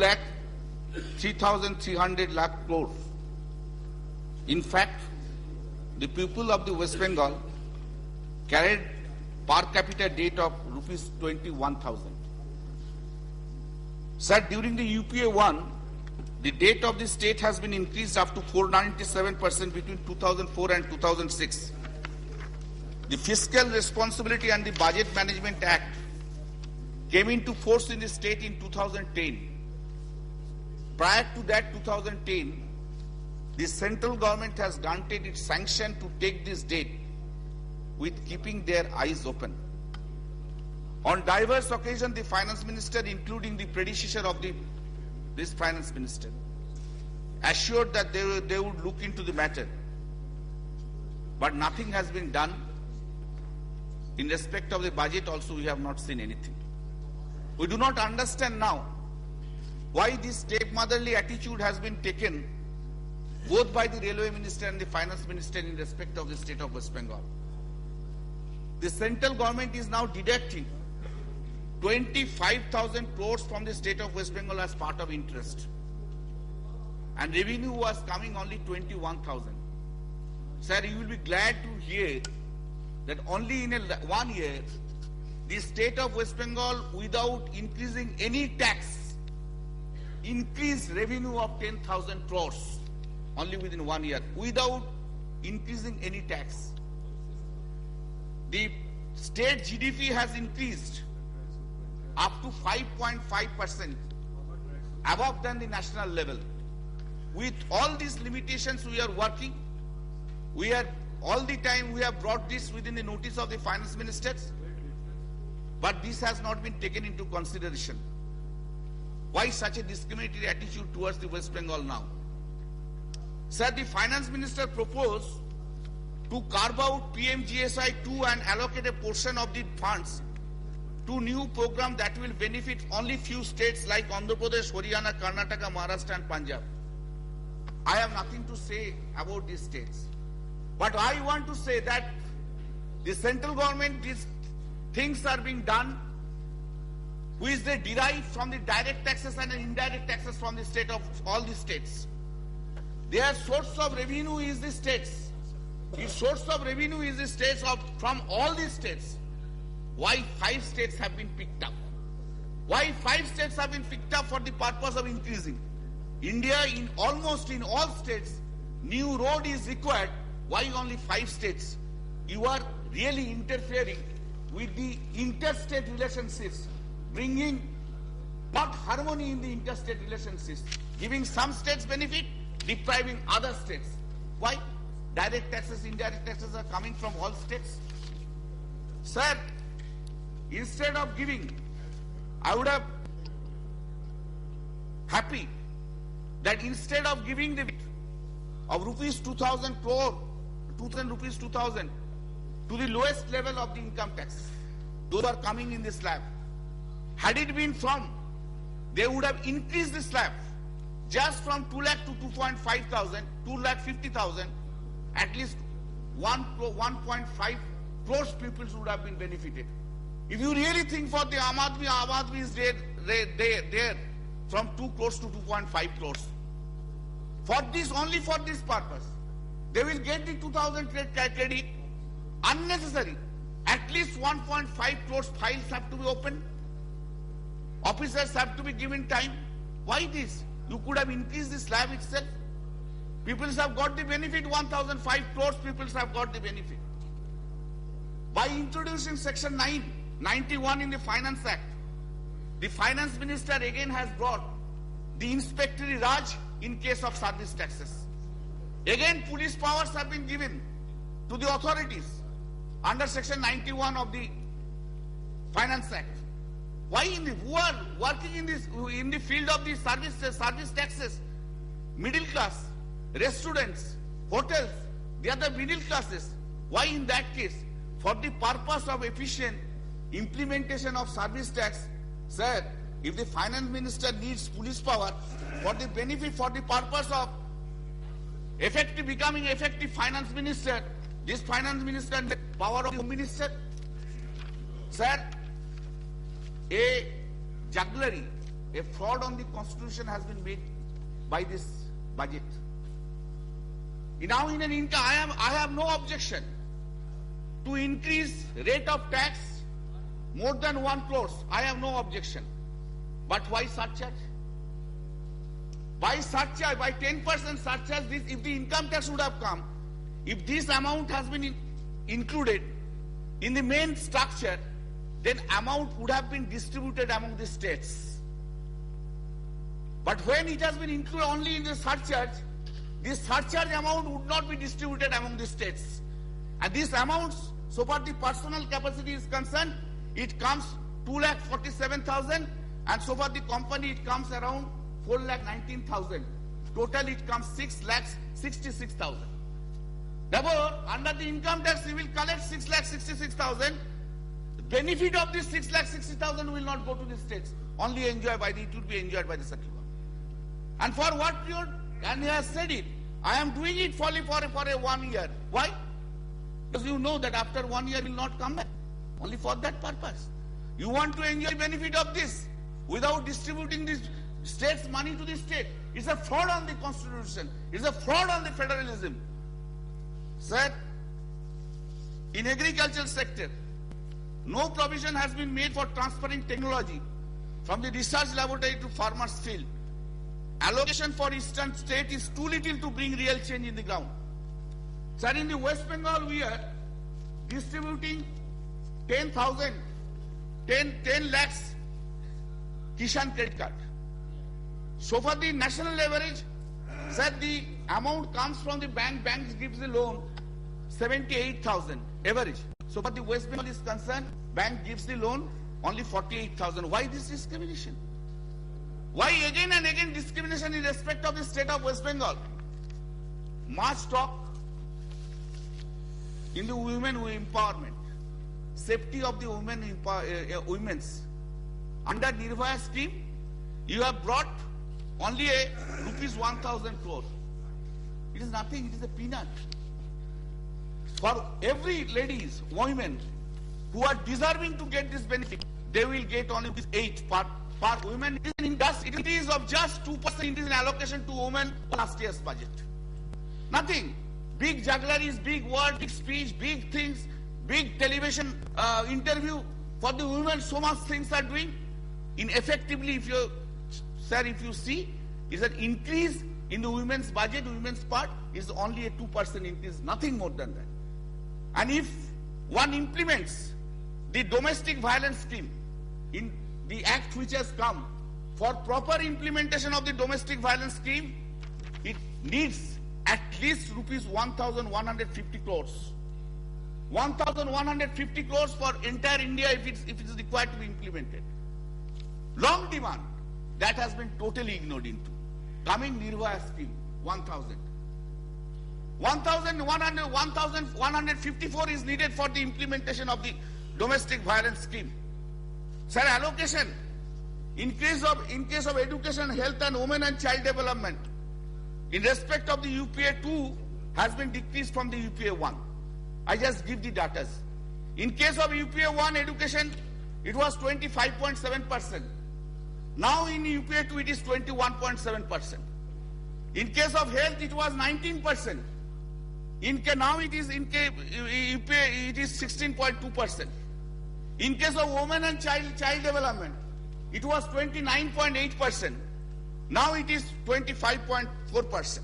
lakh 3,300 lakh crore. In fact, the people of the West Bengal carried per capita debt of rupees 21,000. Sir, during the UPA 1, the debt of the state has been increased up to 497% between 2004 and 2006. The Fiscal Responsibility and the Budget Management Act came into force in the state in 2010. Prior to that, 2010, the central government has granted its sanction to take this debt with keeping their eyes open. On diverse occasions, the finance minister, including the predecessor of this finance minister, assured that they would look into the matter. But nothing has been done. In respect of the budget also, we have not seen anything. We do not understand now why this stepmotherly attitude has been taken both by the railway minister and the finance minister in respect of the state of West Bengal. The central government is now deducting 25,000 crores from the state of West Bengal as part of interest. And revenue was coming only 21,000. Sir, you will be glad to hear that only in 1 year, the state of West Bengal, without increasing any tax, increased revenue of 10,000 crores only within 1 year, without increasing any tax. The state GDP has increased up to 5.5% above than the national level. With all these limitations, we are working. All the time we have brought this within the notice of the finance ministers, but this has not been taken into consideration. Why such a discriminatory attitude towards the West Bengal now? Sir, the finance minister proposed to carve out PMGSI-2 and allocate a portion of the funds to new program that will benefit only few states like Andhra Pradesh, Haryana, Karnataka, Maharashtra and Punjab. I have nothing to say about these states. But I want to say that the central government, these things are being done which they derive from the direct taxes and the indirect taxes from the state of all the states. Their source of revenue is the states. The source of revenue is the states from all these states. Why 5 states have been picked up? Why 5 states have been picked up for the purpose of increasing? India, almost in all states, new road is required. Why only 5 states? You are really interfering with the interstate relationships, bringing not harmony in the interstate relationships, giving some states benefit, depriving other states. Why? Direct taxes, indirect taxes are coming from all states. Sir, instead of giving, I would have happy that instead of giving the of rupees 2,000 crore, 2,000 rupees 2,000 to the lowest level of the income tax, those are coming in this slab. Had it been from, they would have increased the slab just from 2 lakh to 2.5 thousand, 2 lakh 50,000, at least 1.5 crores people would have been benefited. If you really think for the Aam Aadmi is there from 2 crores to 2.5 crores. For this, only for this purpose, they will get the 2,000 credit unnecessary. At least 1.5 crores files have to be opened. Officers have to be given time. Why this? You could have increased the slab itself. People have got the benefit, 1,005 crores people have got the benefit. By introducing section 91 in the Finance Act, the finance minister again has brought the inspectory Raj in case of service taxes. Again, police powers have been given to the authorities under section 91 of the Finance Act. Why who are working in the field of the service taxes? Middle class, restaurants, hotels, they are the middle classes. Why in that case? For the purpose of efficient implementation of service tax, sir, if the finance minister needs police power for the benefit, for the purpose of becoming effective finance minister, this finance minister and the power of the home minister, sir, a jugglery a fraud on the constitution has been made by this budget. Now in an income, I have no objection to increase rate of tax more than 1 crore. I have no objection. But why surcharge? Why surcharge? By 10% surcharge, this, if the income tax would have come, if this amount has been included in the main structure, then amount would have been distributed among the states. But when it has been included only in the surcharge, this surcharge amount would not be distributed among the states. And these amounts, so far the personal capacity is concerned, it comes 2,47,000, and so far the company it comes around 4,19,000. Total it comes 6,66,000. Therefore, under the income tax, we will collect 6,66,000. The benefit of this 6,60,000 will not go to the states. Only enjoyed by the, it will be enjoyed by the central government. And for what period? And he has said it. I am doing it for a 1 year. Why? Because you know that after 1 year will not come back. Only for that purpose. You want to enjoy benefit of this without distributing this state's money to the state. It's a fraud on the constitution. It's a fraud on the federalism. Sir, in agricultural sector, no provision has been made for transferring technology from the research laboratory to farmers' field. Allocation for eastern state is too little to bring real change in the ground. Sir, in the West Bengal, we are distributing 10 lakhs Kishan credit card. So for the national average, sir, the amount comes from the bank gives the loan 78,000 average. So for the West Bengal is concerned, bank gives the loan only 48,000. Why this discrimination? Why again and again discrimination in respect of the state of West Bengal? Much talk in the women empowerment, safety of the women's. Under Nirbhaya scheme, you have brought only a rupees 1,000 crore. It is nothing, it is a peanut. For every ladies, women who are deserving to get this benefit, they will get only 8 per women. It is of just 2% increase in allocation to women last year's budget. Nothing. Big juggleries, big word, big speech, big things, big television interview. For the women, so much things are doing. Effectively, if you see, is an increase in the women's budget, women's part is only a 2% increase, nothing more than that. And if one implements the domestic violence scheme in the act which has come, for proper implementation of the domestic violence scheme, it needs at least rupees 1,150 crores. 1,150 crores for entire India if it is required to be implemented. Long demand, that has been totally ignored into. Coming Nirbhaya scheme, 1,000. 1,154 is needed for the implementation of the domestic violence scheme. Sir, allocation, in case of education, health and women and child development, in respect of the UPA 2 has been decreased from the UPA 1. I just give the data. In case of UPA 1 education, it was 25.7%. Now in UPA 2 it is 21.7%. In case of health it was 19%. Now it is in UPA it is 16.2%. In case of women and child development, it was 29.8%. Now it is 25.4%.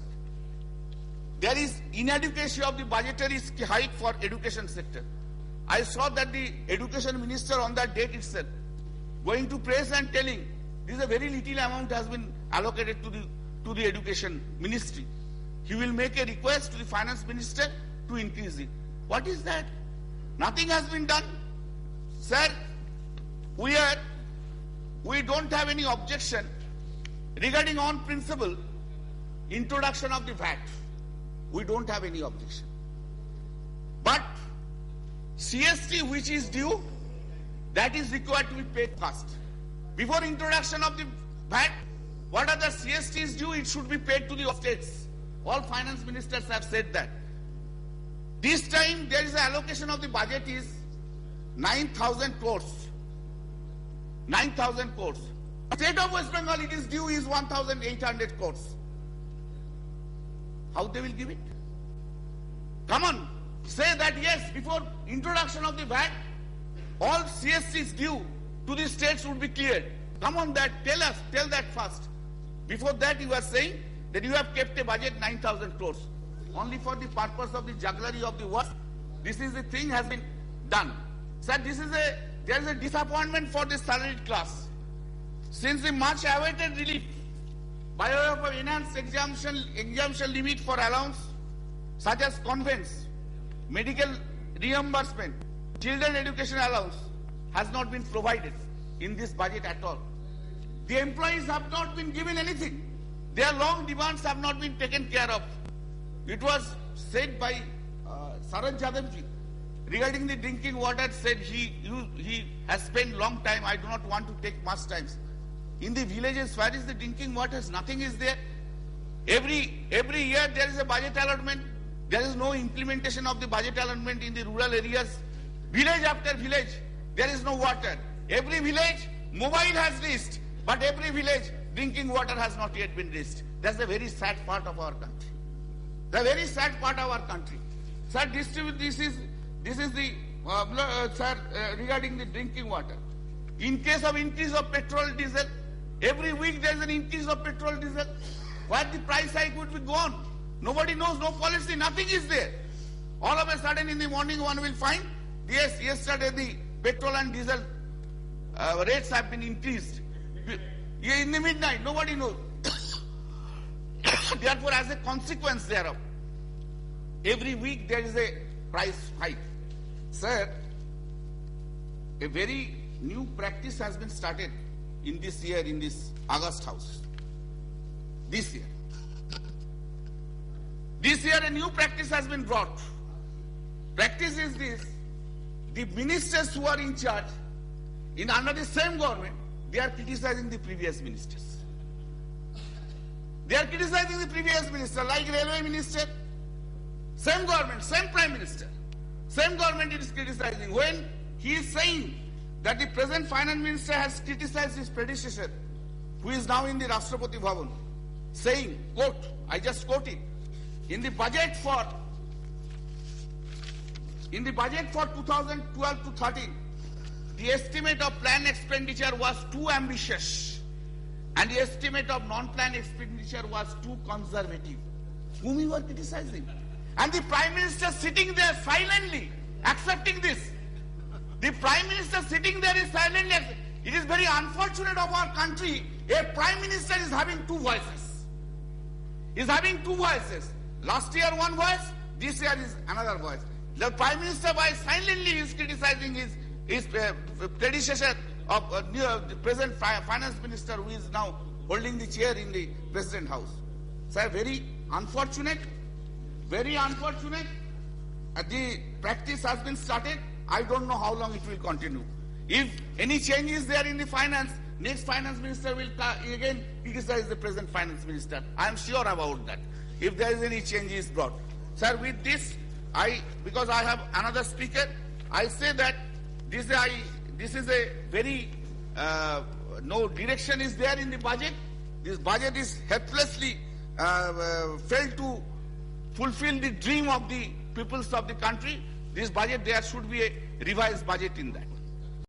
There is inadequacy of the budgetary hike for education sector. I saw that the education minister on that date itself going to press and telling this is a very little amount has been allocated to the education ministry. He will make a request to the finance minister to increase it. What is that? Nothing has been done. Sir, we don't have any objection regarding on principle introduction of the VAT. We don't have any objection. But CST which is due, that is required to be paid first. Before introduction of the VAT, what are the CSTs due? It should be paid to the states. All finance ministers have said that. This time there is an allocation of the budget is 9,000 crores. 9,000 crores. State of West Bengal, it is due is 1,800 crores. How they will give it? Come on, say that yes, before introduction of the VAT, all CSTs due to the states would be cleared. Come on, that tell that first. Before that, you are saying that you have kept a budget 9,000 crores only for the purpose of the jugglery of the work. This is the thing has been done. Sir, there is a disappointment for the salaried class. Since the much awaited relief by way of enhanced exemption limit for allowance, such as convents, medical reimbursement, children education allowance, has not been provided in this budget at all. The employees have not been given anything. Their long demands have not been taken care of. It was said by Saran Jadavji regarding the drinking water, said he has spent long time. I do not want to take much time. In the villages, where is the drinking water? Nothing is there. Every year there is a budget allotment. There is no implementation of the budget allotment in the rural areas. Village after village, there is no water. Every village, mobile has reached, but every village, drinking water has not yet been reached. That's a very sad part of our country. The very sad part of our country. Sir, this is the regarding the drinking water. In case of increase of petrol, diesel, every week there is an increase of petrol, diesel. Where the price hike would be gone? Nobody knows, no policy, nothing is there. All of a sudden in the morning one will find, yes, yesterday the petrol and diesel rates have been increased. In the midnight, nobody knows. Therefore, as a consequence thereof, every week there is a price hike. Sir, a very new practice has been started in this year, in this August House. This year. This year a new practice has been brought. Practice is this: the ministers who are in charge under the same government, they are criticizing the previous ministers. They are criticizing the previous minister, like railway minister, same government, same prime minister, same government it is criticizing. When he is saying that the present finance minister has criticized his predecessor, who is now in the Rashtrapati Bhavan, saying, quote, I just quote it, in the budget for 2012 to 13, the estimate of planned expenditure was too ambitious and the estimate of non-planned expenditure was too conservative. Whom you are criticizing? And the Prime Minister sitting there silently accepting this. The Prime Minister sitting there is silently accepting. It is very unfortunate of our country, a Prime Minister is having two voices. Is having two voices. Last year one voice, this year is another voice. The Prime Minister by silently is criticizing his predecessor of the present finance minister, who is now holding the chair in the President House. So very unfortunate, very unfortunate. The practice has been started. I don't know how long it will continue. If any change is there in the finance, next finance minister will again criticize the present finance minister. I am sure about that. If there is any change is brought. Sir, with this, because I have another speaker, I say that this is a very, no direction is there in the budget. This budget is helplessly failed to fulfill the dream of the peoples of the country. This budget, there should be a revised budget in that.